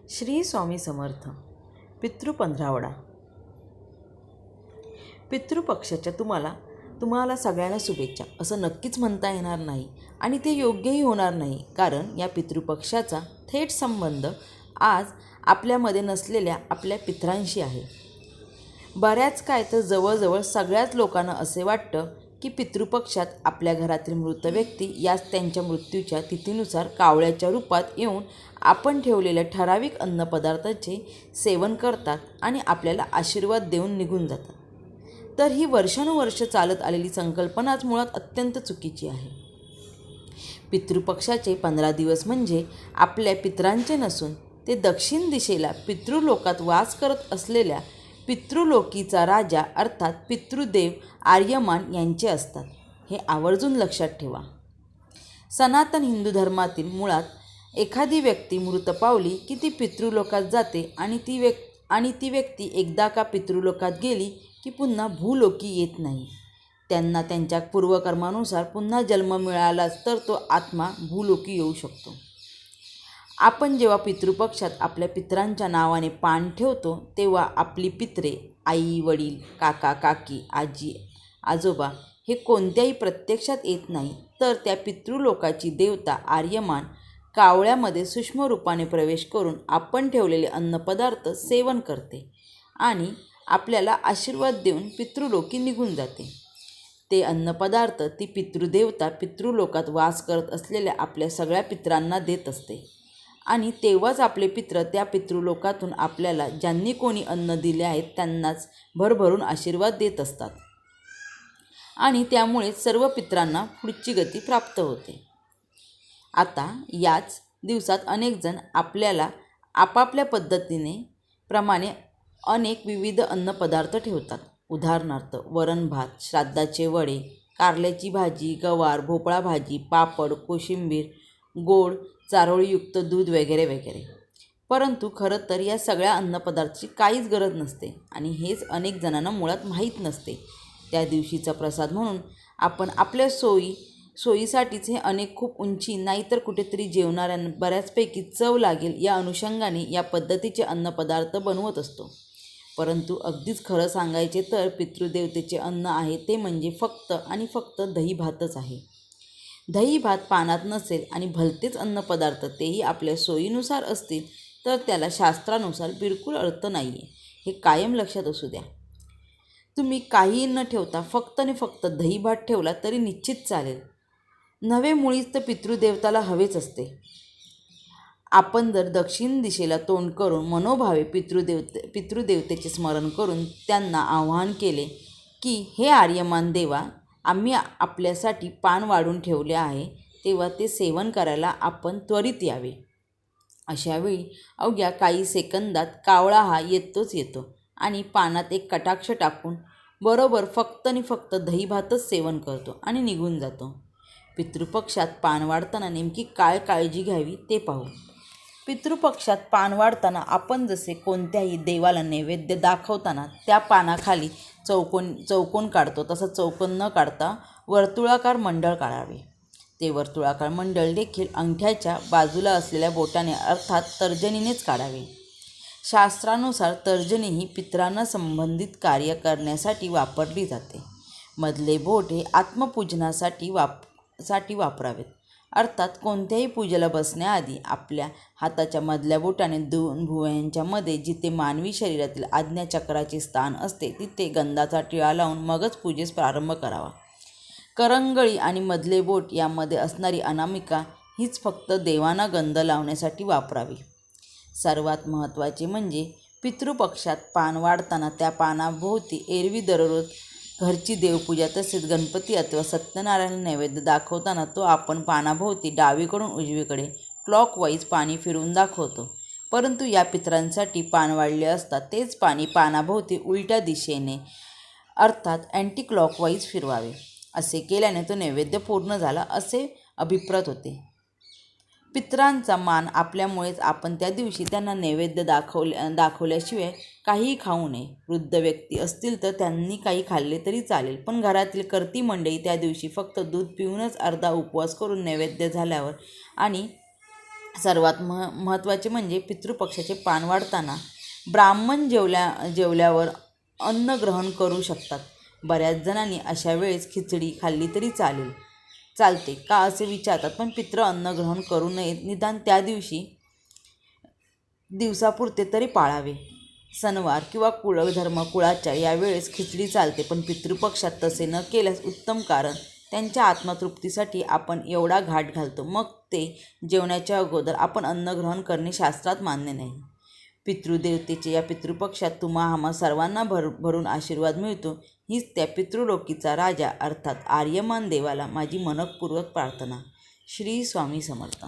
श्री स्वामी समर्थ. पितृपंधरावडा. पितृपक्षाच्या तुम्हाला सगळ्यांना शुभेच्छा असं नक्कीच म्हणता येणार नाही आणि ते योग्यही होणार नाही, कारण या पितृपक्षाचा थेट संबंध आज आपल्यामध्ये नसलेल्या आपल्या पितरांशी आहे. बऱ्याच काय तर जवळजवळ सगळ्याच लोकांना असे वाटतं की पितृपक्षात आपल्या घरातील मृत व्यक्ती याच त्यांच्या मृत्यूच्या तिथीनुसार कावळ्याच्या रूपात येऊन आपण ठेवलेल्या ठराविक अन्नपदार्थाचे सेवन करतात आणि आपल्याला आशीर्वाद देऊन निघून जातात. तर ही वर्षानुवर्ष चालत आलेली संकल्पनाच मुळात अत्यंत चुकीची आहे. पितृपक्षाचे 15 दिवस म्हणजे आपल्या पितरांचे नसून ते दक्षिण दिशेला पितृलोकात वास करत असलेल्या पितृलोकीचा राजा अर्थात पितृदेव आर्यमान यांचे असतात. हे आवर्जून लक्षात ठेवा. सनातन हिंदू धर्मातील मुळात एखादी व्यक्ती मृत पावली की ती पितृलोकात जाते आणि ती व्यक्ती एकदा का पितृलोकात गेली की पुन्हा भूलोकी येत नाही. त्यांना त्यांच्या पूर्वकर्मानुसार पुन्हा जन्म मिळालाच तर तो आत्मा भूलोकी येऊ शकतो. आपण जेव्हा पितृपक्षात आपल्या पितरांच्या नावाने पान ठेवतो तेव्हा आपली पितरे आई वडील काका काकी आजी आजोबा हे कोणत्याही प्रत्यक्षात येत नाही, तर त्या पितृलोकाची देवता आर्यमान कावळ्यामध्ये सूक्ष्म रूपाने प्रवेश करून आपण ठेवलेले अन्नपदार्थ सेवन करते आणि आपल्याला आशीर्वाद देऊन पितृलोकी निघून जाते. ते अन्नपदार्थ ती पितृदेवता पितृलोकात वास करत असलेल्या आपल्या सगळ्या पितरांना देत असते आणि तेव्हाच आपले पित्र त्या पितृलोकातून आपल्याला ज्यांनी कोणी अन्न दिले आहेत त्यांनाच भरभरून आशीर्वाद देत असतात आणि त्यामुळे सर्व पितरांना पुढची गती प्राप्त होते. आता याच दिवसात अनेक जण आपल्याला आपापल्या प्रमाणे अनेक विविध अन्नपदार्थ ठेवतात. उदाहरणार्थ वरण भात, श्राद्धाचे वडे, कारल्याची भाजी, गवार, भोपळा भाजी, पापड, कोशिंबीर, गोड चारोळीयुक्त दूध वगैरे वगैरे. परंतु खरं तर या सगळ्या अन्नपदार्थाची काहीच गरज नसते आणि हेच अनेक जणांना मुळात माहीत नसते. त्या दिवशीचा प्रसाद म्हणून आपण आपल्या सोयीसाठीच हे अनेक खूप उंची नाहीतर कुठेतरी जेवणाऱ्यांना बऱ्याचपैकी चव लागेल या अनुषंगाने या पद्धतीचे अन्नपदार्थ बनवत असतो. परंतु अगदीच खरं सांगायचे तर पितृदेवतेचे अन्न आहे ते म्हणजे फक्त आणि फक्त दही भातच आहे. दही भात पानात नसेल आणि भलतेच अन्नपदार्थ तेही आपल्या सोयीनुसार असतील तर त्याला शास्त्रानुसार बिलकुल अर्थ नाही आहे, हे कायम लक्षात असू द्या. तुम्ही काहीही न ठेवता फक्त आणि फक्त दही भात ठेवला तरी निश्चित चालेल. नवे मुळीच तर पितृदेवताला हवेच असते. आपण जर दक्षिण दिशेला तोंड करून मनोभावे पितृदेवतेचे स्मरण करून त्यांना आवाहन केले की हे आर्यमान देवा, आम्ही आपल्यासाठी पान वाढून ठेवले आहे, तेव्हा ते सेवन करायला आपण त्वरित यावे. अशावेळी अवघ्या काही सेकंदात कावळा हा येतोच येतो आणि पानात एक कटाक्ष टाकून बरोबर फक्त आणि फक्त दही भातच सेवन करतो आणि निघून जातो. पितृपक्षात पान वाढताना नेमकी काय काळजी घ्यावी ते पाहू. पितृपक्षात पान वाढताना आपण जसे कोणत्याही देवाला नैवेद्य दाखवताना त्या पानाखाली चौकोन काढतो तसं चौकोन न काढता वर्तुळाकार मंडळ काढावे. ते वर्तुळाकार मंडळ देखील अंगठ्याच्या बाजूला असलेल्या बोटाने अर्थात तर्जनीनेच काढावे. शास्त्रानुसार तर्जनी ही पितरांना संबंधित कार्य करण्यासाठी वापरली जाते. मधले बोट हे आत्मपूजनासाठी वापरावेत. अर्थात कोणत्याही पूजेला बसण्याआधी आपल्या हाताच्या मधल्या बोटाने 2 भुवयांच्या मध्ये जिथे मानवी शरीरातील आज्ञाचक्राचे स्थान असते तिथे गंधाचा टिळा लावून मगच पूजेस प्रारंभ करावा. करंगळी आणि मधले बोट यामध्ये असणारी अनामिका हीच फक्त देवांना गंध लावण्यासाठी वापरावी. सर्वात महत्त्वाचे म्हणजे पितृपक्षात पान वाढताना त्या पानाभोवती एरवी दररोज घरची देवपूजा तसेच गणपती अथवा सत्यनारायण नैवेद्य दाखवताना तो आपण पानाभोवती डावीकडून उजवीकडे क्लॉकवाईज पाणी फिरवून दाखवतो. परंतु या पितरांसाठी पान वाढले असता तेच पाणी पानाभोवती उलट्या दिशेने अर्थात अँटी क्लॉकवाईज फिरवावे. असे केल्याने तो नैवेद्य पूर्ण झाला असे अभिप्रात होते. पितरांचा मान आपल्यामुळेच आपण त्या दिवशी त्यांना नैवेद्य दाखवल्याशिवाय काहीही खाऊ नये. वृद्ध व्यक्ती असतील तर त्यांनी काही खाल्ले तरी चालेल, पण घरातील कर्ती मंडळी त्या दिवशी फक्त दूध पिऊनच अर्धा उपवास करून नैवेद्य झाल्यावर आणि सर्वात महत्त्वाचे म्हणजे पितृपक्षाचे पान वाढताना ब्राह्मण जेवल्यावर अन्न ग्रहण करू शकतात. बऱ्याच जणांनी अशा वेळेस खिचडी खाल्ली तरी चालते का असे विचारतात, पण पितृ अन्न ग्रहण करू नयेत, निदान त्या दिवसापुरते तरी पाळावे. सणवार किंवा कुळधर्म कुळाचार यावेळेस खिचडी चालते, पण पितृपक्षात तसे न केल्यास उत्तम, कारण त्यांच्या आत्मतृप्तीसाठी आपण एवढा घाट घालतो. मग ते जेवण्याच्या अगोदर आपण अन्न ग्रहण करणे शास्त्रात मान्य नाही. पितृदेवतेचे या पितृपक्षात आम्हा सर्वांना भरून आशीर्वाद मिळतो, हीच त्या पितृलोकीचा राजा अर्थात आर्यमान देवाला माझी मनःपूर्वक प्रार्थना. श्री स्वामी समर्थ.